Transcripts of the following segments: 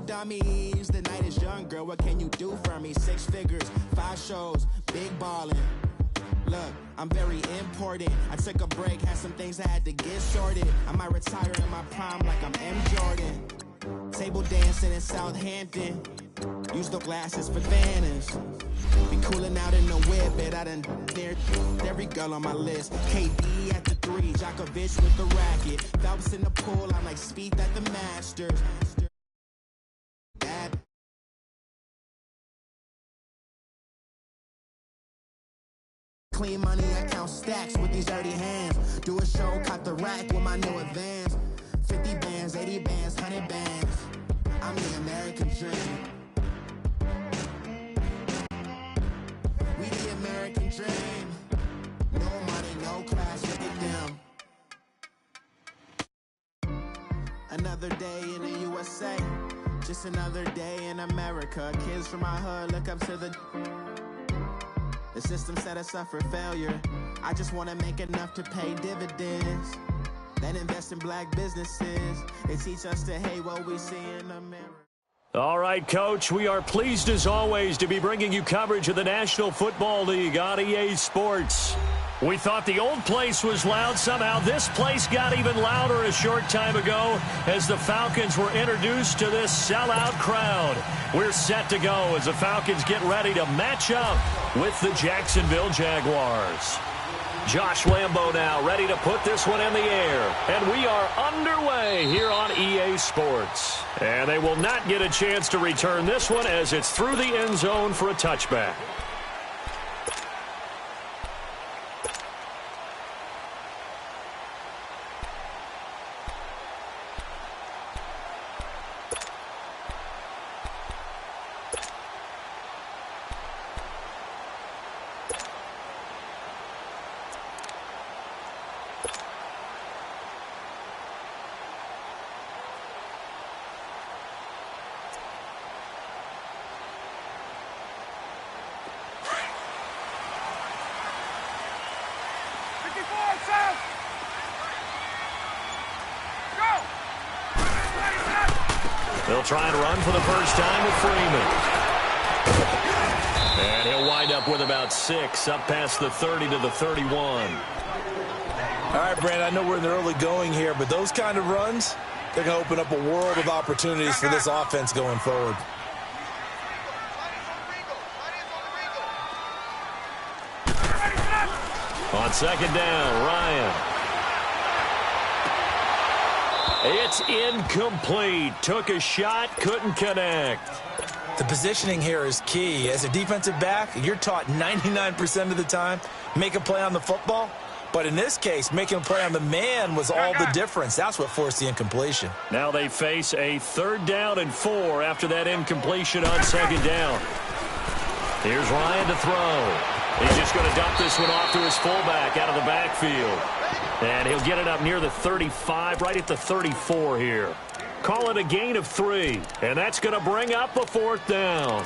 dummies. The night is young, girl, what can you do for me? 6 figures, 5 shows, big ballin'. Look, I'm very important. I took a break, had some things I had to get sorted. I might retire in my prime like I'm M. Jordan. Table dancing in Southampton. Use the glasses for Vannas. Be cooling out in the whip, but I done near every girl on my list. KD at the 3, Djokovic with the racket. Phelps in the pool, I'm like Spieth at the Masters. Clean money, I count stacks with these dirty hands. Do a show, caught the rack with my new advance. 50 bands, 80 bands, 100 bands. I'm the American dream. We the American dream. No money, no class, look at them. Another day in the USA. Just another day in America. Kids from my hood look up to the... The system set us up for failure. I just want to make enough to pay dividends. Then invest in black businesses. They teach us to hate what we see in America. All right, Coach, we are pleased as always to be bringing you coverage of the National Football League on EA Sports. We thought the old place was loud. Somehow this place got even louder a short time ago as the Falcons were introduced to this sellout crowd. We're set to go as the Falcons get ready to match up with the Jacksonville Jaguars. Josh Lambo now ready to put this one in the air. And we are underway here on EA Sports. And they will not get a chance to return this one as it's through the end zone for a touchback. They'll try and run for the first time with Freeman. And he'll wind up with about 6 up past the 30 to the 31. All right, Brandon, I know we're in the early going here, but those kind of runs, they're going to open up a world of opportunities for this offense going forward. On second down, Ryan. It's incomplete. Took a shot, couldn't connect. The positioning here is key. As a defensive back, you're taught 99% of the time, make a play on the football. But in this case, making a play on the man was all the difference. That's what forced the incompletion. Now they face a 3rd down and 4 after that incompletion on second down. Here's Ryan to throw. He's just going to dump this one off to his fullback out of the backfield. And he'll get it up near the 35, right at the 34 here. Call it a gain of 3. And that's going to bring up a 4th down.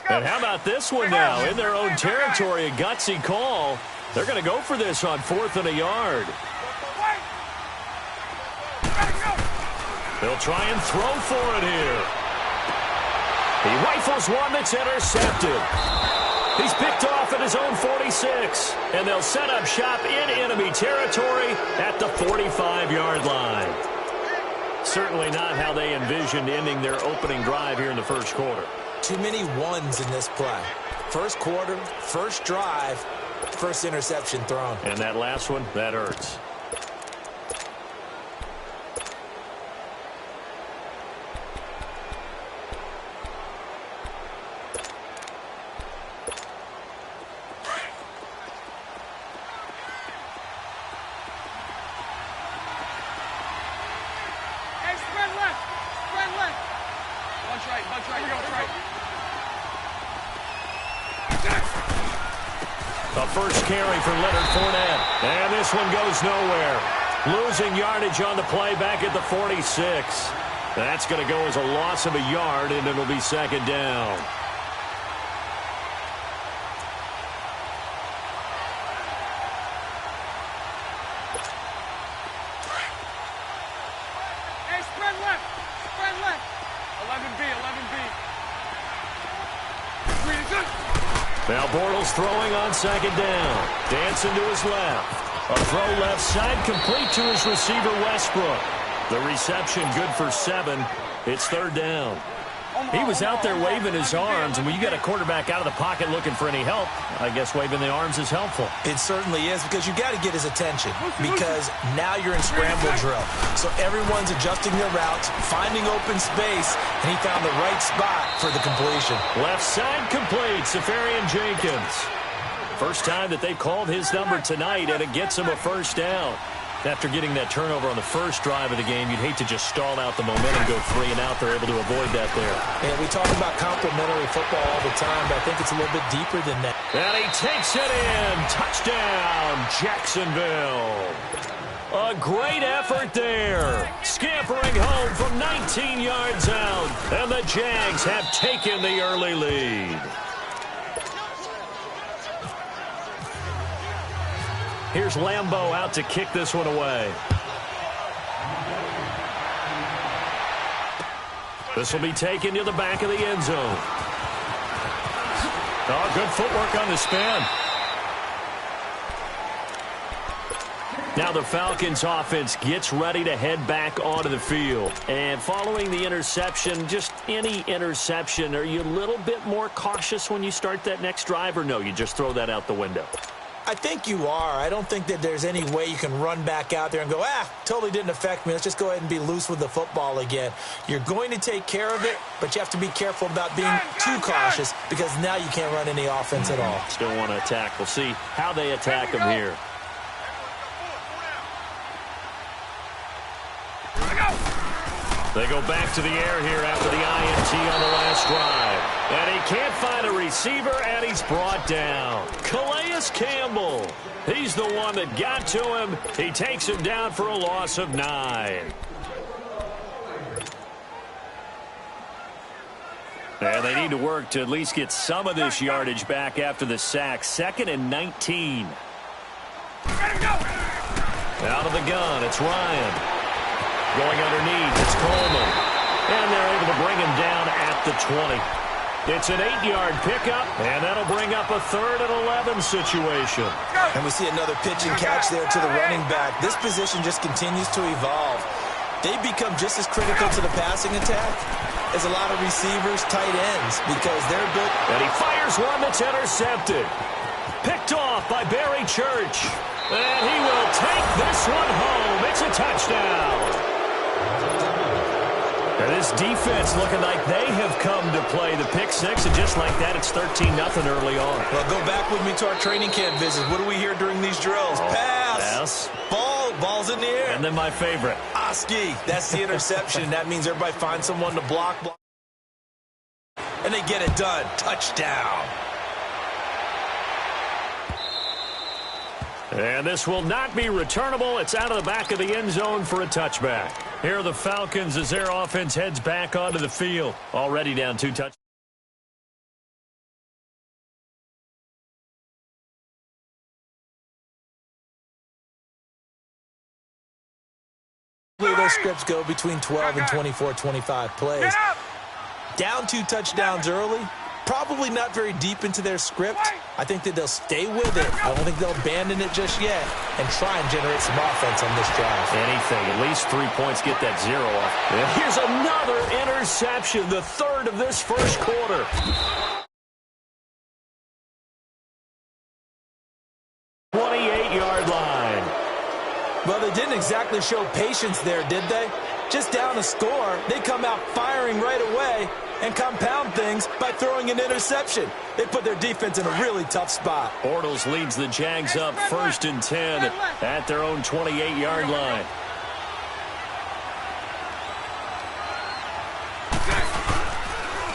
And how about this one now? In their own territory, a gutsy call. They're going to go for this on 4th and a yard. They'll try and throw for it here. He rifles one that's intercepted. He's picked off at his own 46. And they'll set up shop in enemy territory at the 45-yard line. Certainly not how they envisioned ending their opening drive here in the first quarter. Too many ones in this play. First quarter, first drive, first interception thrown. And that last one, that hurts. The first carry for Leonard Fournette. And this one goes nowhere. Losing yardage on the play back at the 46. That's going to go as a loss of a yard, and it'll be second down. Hey, spread left. Spread left. 11B, 11B. Now Bortles throwing on second down. Dancing to his left. A throw left side complete to his receiver, Westbrook. The reception good for 7. It's third down. He was out there waving his arms, and when you got a quarterback out of the pocket looking for any help, I guess waving the arms is helpful. It certainly is, because you got to get his attention, because now you're in scramble drill. So everyone's adjusting their routes, finding open space, and he found the right spot for the completion. Left side complete, Safarian Jenkins. First time that they've called his number tonight, and it gets him a first down. After getting that turnover on the first drive of the game, you'd hate to just stall out the momentum, go 3 and out. They're able to avoid that there. And we talk about complementary football all the time, but I think it's a little bit deeper than that. And he takes it in. Touchdown, Jacksonville. A great effort there. Scampering home from 19 yards out. And the Jags have taken the early lead. Here's Lambeau out to kick this one away. This will be taken to the back of the end zone. Oh, good footwork on the spin. Now the Falcons offense gets ready to head back onto the field. And following the interception, just any interception, are you a little bit more cautious when you start that next drive, or no, you just throw that out the window? I think you are. I don't think that there's any way you can run back out there and go, totally didn't affect me. Let's just go ahead and be loose with the football again. You're going to take care of it, but you have to be careful about being too cautious, because now you can't run any offense at all. Still want to attack. We'll see how they attack him here. They go back to the air here after the INT on the last drive. And he can't find a receiver, and he's brought down. Calais Campbell. He's the one that got to him. He takes him down for a loss of 9. And they need to work to at least get some of this yardage back after the sack. 2nd and 19. Out of the gun, it's Ryan. Going underneath, it's Coleman. And they're able to bring him down at the 20. It's an 8-yard pickup, and that'll bring up a 3rd and 11 situation. And we see another pitch and catch there to the running back. This position just continues to evolve. They become just as critical to the passing attack as a lot of receivers, tight ends, because they're built. And he fires one that's intercepted. Picked off by Barry Church. And he will take this one home. It's a touchdown. And this defense looking like they have come to play. The pick 6, and just like that, it's 13-0 early on. Well, go back with me to our training camp visits. What do we hear during these drills? Pass. Ball's in the air. And then my favorite. Oski. That's the interception. That means everybody finds someone to block. And they get it done. Touchdown. And this will not be returnable. It's out of the back of the end zone for a touchback. Here are the Falcons as their offense heads back onto the field. Already down 2 touchdowns. Those scripts go between 12 and 24, 25 plays. Down 2 touchdowns early. Probably not very deep into their script. I think that they'll stay with it. I don't think they'll abandon it just yet and try and generate some offense on this drive. Anything. At least 3 points, get that 0 off. And here's another interception, the 3rd of this first quarter. Yard line. Well, they didn't exactly show patience there, did they? Just down a score, they come out firing right away and compound things by throwing an interception. They put their defense in a really tough spot. Bortles leads the Jags up 1st and 10 at their own 28-yard line.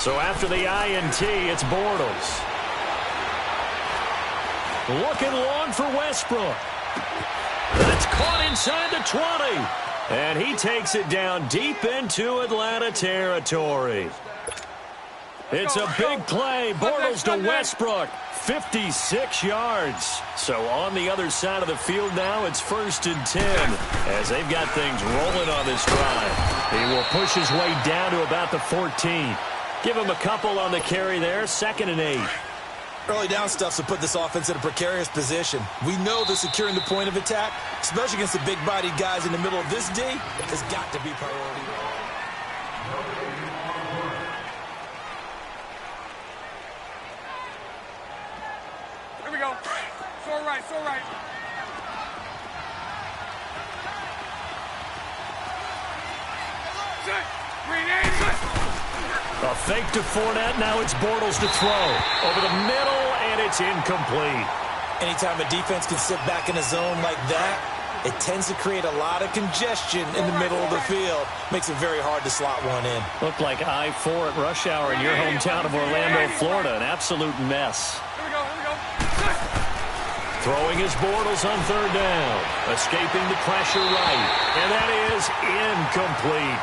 So after the INT, it's Bortles. Looking long for Westbrook. That's caught inside the 20. And he takes it down deep into Atlanta territory. It's a big play. Bortles to Westbrook. 56 yards. So on the other side of the field now, it's 1st and 10 as they've got things rolling on this drive. He will push his way down to about the 14. Give him a couple on the carry there. 2nd and 8. Early down stuff to put this offense in a precarious position. We know that securing the point of attack, especially against the big-bodied guys in the middle of this D, has got to be priority. Here we go. So right, so right. Set. Green eight. A fake to Fournette. Now it's Bortles to throw. Over the middle, and it's incomplete. Anytime a defense can sit back in a zone like that, it tends to create a lot of congestion in the middle of the field. Makes it very hard to slot one in. Looked like I-4 at rush hour in your hometown of Orlando, Florida. An absolute mess. Here we go, here we go. Throwing his Bortles on 3rd down. Escaping the pressure right. And that is incomplete.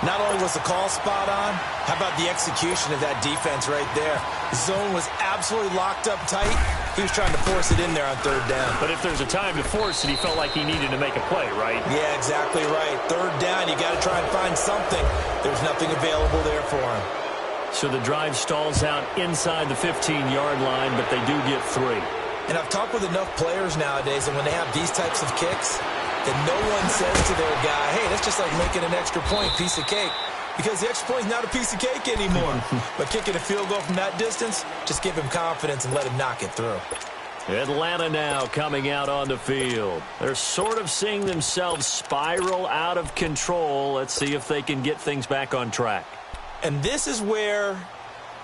Not only was the call spot on, how about the execution of that defense right there? The zone was absolutely locked up tight. He was trying to force it in there on 3rd down. But if there's a time to force it, he felt like he needed to make a play, right? Yeah, exactly right. 3rd down, you got to try and find something. There's nothing available there for him. So the drive stalls out inside the 15-yard line, but they do get 3. And I've talked with enough players nowadays, and when they have these types of kicks, that no one says to their guy, hey, that's just like making an extra point, piece of cake. Because the extra point is not a piece of cake anymore. But kicking a field goal from that distance, just give him confidence and let him knock it through. Atlanta now coming out on the field. They're sort of seeing themselves spiral out of control. Let's see if they can get things back on track. And this is where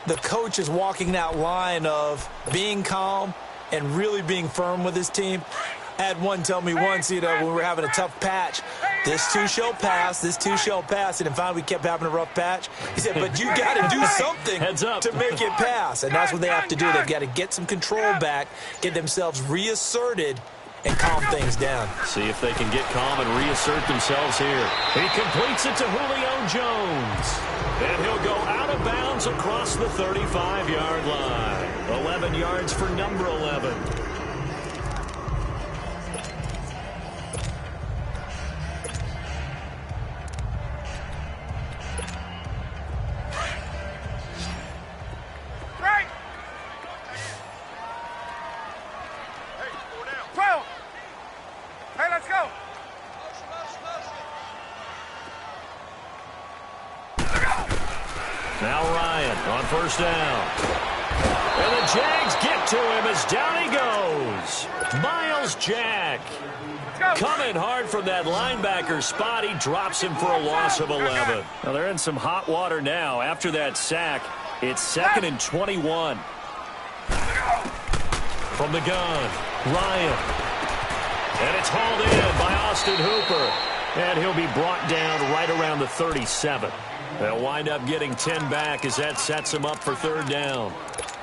the coach is walking that line of being calm and really being firm with his team. I had one tell me once, when we were having a tough patch, this too shall pass, this too shall pass. And finally we kept having a rough patch. He said, but you got to do something to make it pass. And that's what they have to do. They've got to get some control back, get themselves reasserted, and calm things down. See if they can get calm and reassert themselves here. He completes it to Julio Jones. And he'll go out of bounds across the 35-yard line. 11 yards for number 11. Now Ryan on 1st down. And the Jags get to him as down he goes. Miles Jack. Coming hard from that linebacker spot. He drops him for a loss of 11. Now they're in some hot water now. After that sack, it's 2nd and 21. From the gun, Ryan. And it's hauled in by Austin Hooper. And he'll be brought down right around the 37. They'll wind up getting 10 back as that sets them up for 3rd down.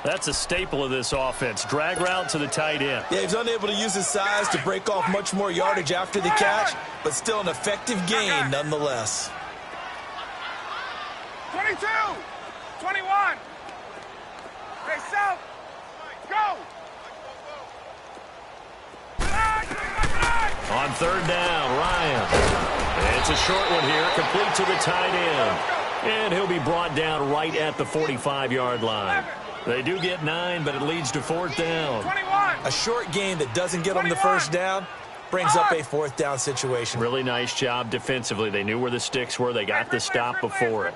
That's a staple of this offense. Drag route to the tight end. Yeah, he's unable to use his size to break off much more yardage after the catch, but still an effective gain nonetheless. 22, 21. Hey, south. Go. On 3rd down, Ryan. It's a short one here, complete to the tight end. And he'll be brought down right at the 45-yard line. They do get 9, but it leads to 4th down. 21. A short gain that doesn't get them the 1st down brings up a 4th down situation. Really nice job defensively. They knew where the sticks were. They got the stop before it.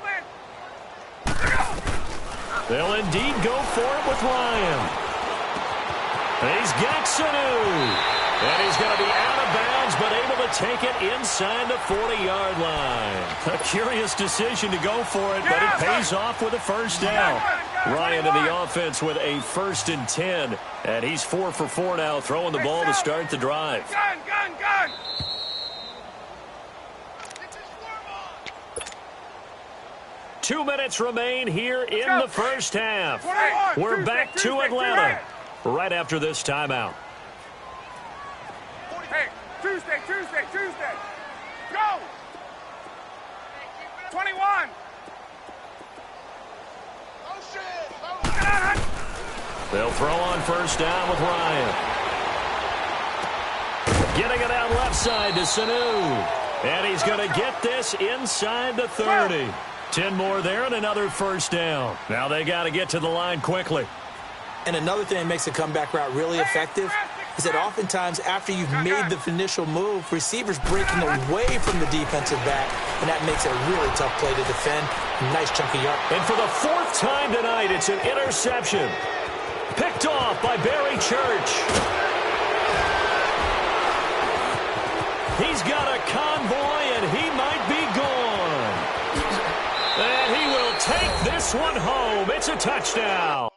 They'll indeed go for it with Ryan. He's got Sanu. And he's going to be out of bounds, but able to take it inside the 40-yard line. A curious decision to go for it, but it pays off with a 1st down. Ryan in the offense with a 1st and 10. And he's 4 for 4 now, throwing the ball to start the drive. Gun, gun, gun. 2 minutes remain here in the 1st half. We're back to Atlanta right after this timeout. Hey, Tuesday. Go! 21. They'll throw on first down with Ryan. Getting it out left side to Sanu. And he's going to get this inside the 30. 10 more there and another first down. Now they got to get to the line quickly. And another thing that makes a comeback route really effective is that oftentimes after you've made the initial move, receivers breaking away from the defensive back, and that makes it a really tough play to defend. Nice chunk of yard. And for the 4th time tonight, it's an interception. Picked off by Barry Church. He's got a convoy, and he might be gone. And he will take this one home. It's a touchdown.